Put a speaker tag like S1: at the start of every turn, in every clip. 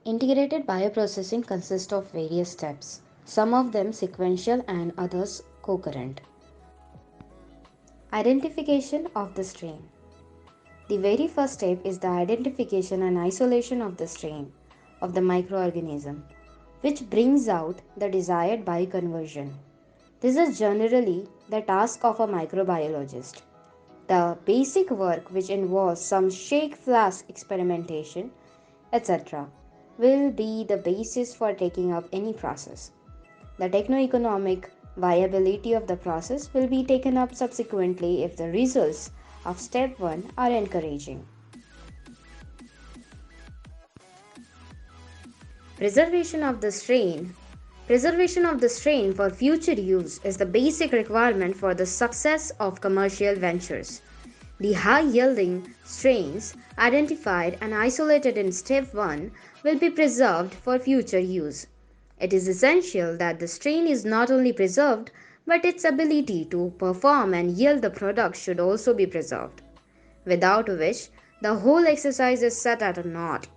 S1: Integrated bioprocessing consists of various steps, some of them sequential and others concurrent. Identification of the strain. The very first step is the identification and isolation of the strain of the microorganism, which brings out the desired bioconversion. This is generally the task of a microbiologist. The basic work, which involves some shake flask experimentation, etc., will be the basis for taking up any process. The techno-economic viability of the process will be taken up subsequently if the results of step 1 are encouraging. Preservation of the strain. Preservation of the strain for future use is the basic requirement for the success of commercial ventures. The high-yielding strains identified and isolated in step 1 will be preserved for future use. It is essential that the strain is not only preserved, but its ability to perform and yield the product should also be preserved, without which the whole exercise is set at naught.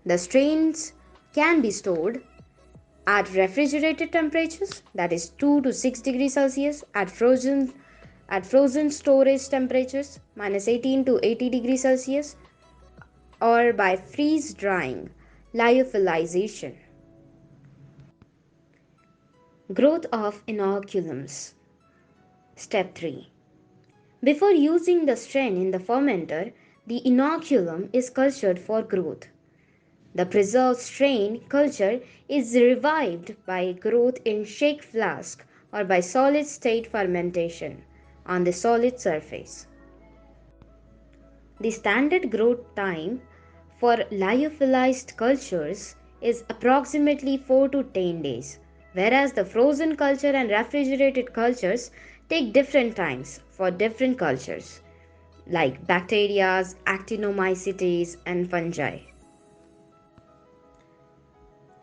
S1: The strains can be stored at refrigerated temperatures, that is 2 to 6 degrees Celsius, at frozen storage temperatures -18 to 80 degrees Celsius, or by freeze drying, lyophilization. Growth of inoculums. Step 3. Before using the strain in the fermenter, the inoculum is cultured for growth. The preserved strain culture is revived by growth in shake flask or by solid state fermentation on the solid surface. The standard growth time for lyophilized cultures is approximately 4 to 10 days, whereas the frozen culture and refrigerated cultures take different times for different cultures, like bacteria, actinomycetes, and fungi.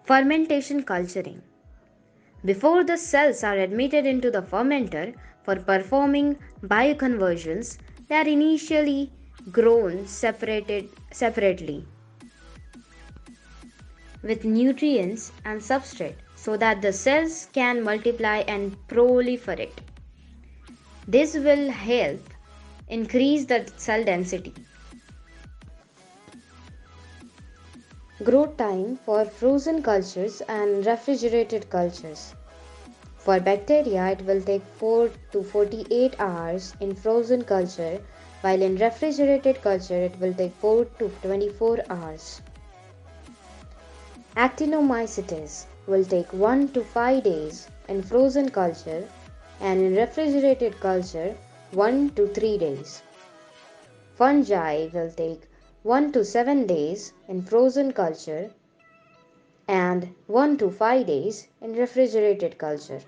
S1: Fermentation culturing. Before the cells are admitted into the fermenter for performing bioconversions, they are initially grown separately with nutrients and substrate so that the cells can multiply and proliferate. This will help increase the cell density. Growth time for frozen cultures and refrigerated cultures. For bacteria, it will take 4 to 48 hours in frozen culture, while in refrigerated culture, it will take 4 to 24 hours. Actinomycetes will take 1 to 5 days in frozen culture, and in refrigerated culture, 1 to 3 days. Fungi will take 1 to 7 days in frozen culture and 1 to 5 days in refrigerated culture.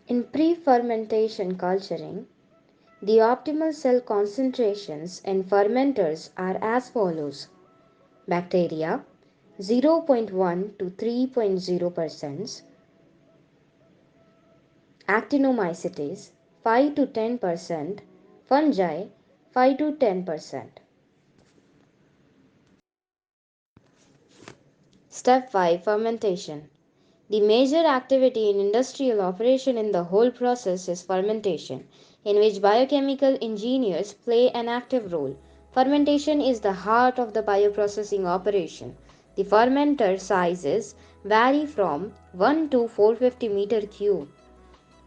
S1: In pre-fermentation culturing, the optimal cell concentrations in fermenters are as follows: bacteria 0.1 to 3.0%, actinomycetes 5 to 10%, fungi 5 to 10%. Step 5. Fermentation. The major activity in industrial operation in the whole process is fermentation, in which biochemical engineers play an active role. Fermentation is the heart of the bioprocessing operation. The fermenter sizes vary from 1 to 450 meter cube,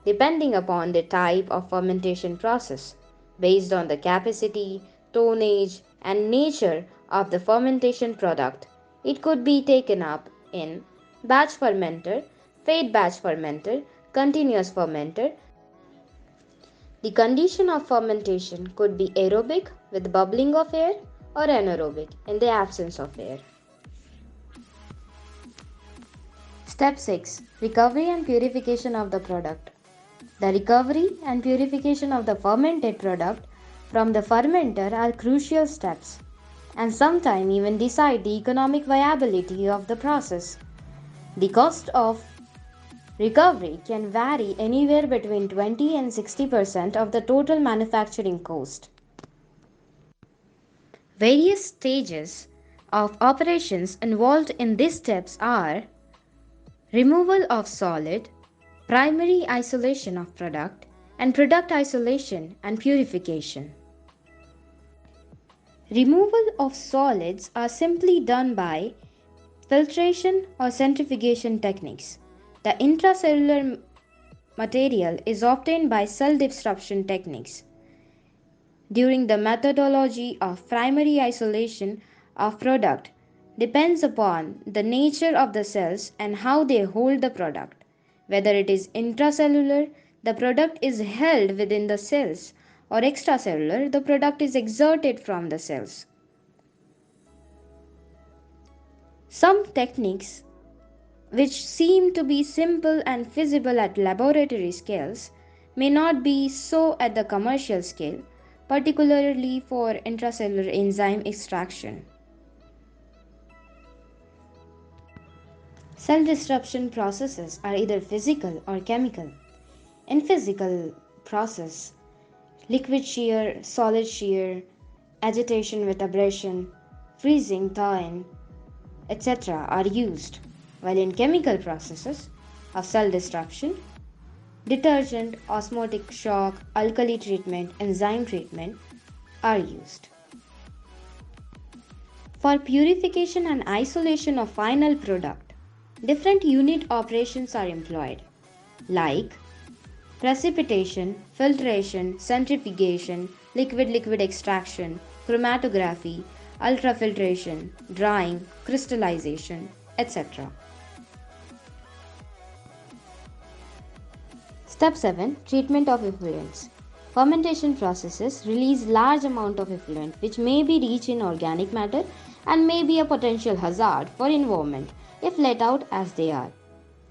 S1: depending upon the type of fermentation process. Based on the capacity, tonnage, and nature of the fermentation product, it could be taken up in batch fermenter, fed batch fermenter, continuous fermenter. The condition of fermentation could be aerobic with bubbling of air or anaerobic in the absence of air. Step 6. Recovery and purification of the product. The recovery and purification of the fermented product from the fermenter are crucial steps and sometimes even decide the economic viability of the process. The cost of recovery can vary anywhere between 20 and 60% of the total manufacturing cost. Various stages of operations involved in these steps are removal of solid, primary isolation of product, and product isolation and purification. Removal of solids are simply done by filtration or centrifugation techniques. The intracellular material is obtained by cell disruption techniques. During the methodology of primary isolation of product depends upon the nature of the cells and how they hold the product. Whether it is intracellular, the product is held within the cells, or extracellular, the product is exerted from the cells. Some techniques which seem to be simple and feasible at laboratory scales may not be so at the commercial scale, particularly for intracellular enzyme extraction. Cell disruption processes are either physical or chemical. In physical process, liquid shear, solid shear, agitation with abrasion, freezing, thawing, etc. are used, while in chemical processes of cell disruption, detergent, osmotic shock, alkali treatment, enzyme treatment are used. For purification and isolation of final product, different unit operations are employed, like precipitation, filtration, centrifugation, liquid-liquid extraction, chromatography, ultrafiltration, drying, crystallization, etc. Step 7. Treatment of effluents. Fermentation processes release large amount of effluent which may be rich in organic matter and may be a potential hazard for environment if let out as they are.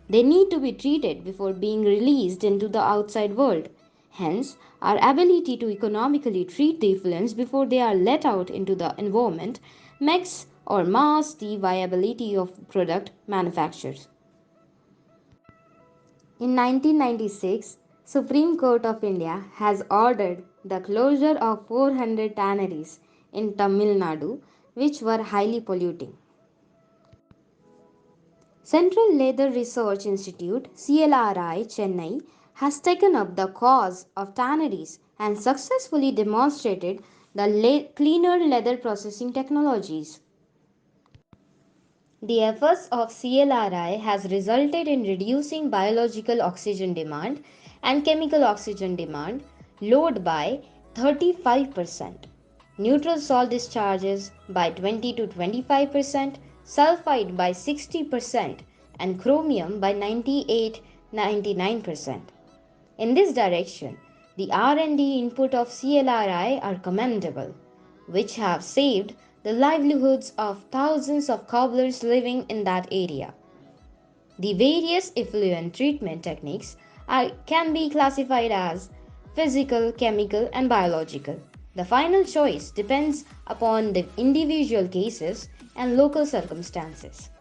S1: They need to be treated before being released into the outside world. Hence, our ability to economically treat the effluents before they are let out into the environment makes or masks the viability of product manufacturers. In 1996, Supreme Court of India has ordered the closure of 400 tanneries in Tamil Nadu which were highly polluting. Central Leather Research Institute CLRI Chennai has taken up the cause of tanneries and successfully demonstrated the cleaner leather processing technologies. The efforts of CLRI has resulted in reducing biological oxygen demand and chemical oxygen demand load by 35%, neutral salt discharges by 20 to 25%, sulfide by 60%, and chromium by 98-99%. In this direction, the R&D input of CLRI are commendable, which have saved the livelihoods of thousands of cobblers living in that area. The various effluent treatment techniques can be classified as physical, chemical, and biological. The final choice depends upon the individual cases and local circumstances.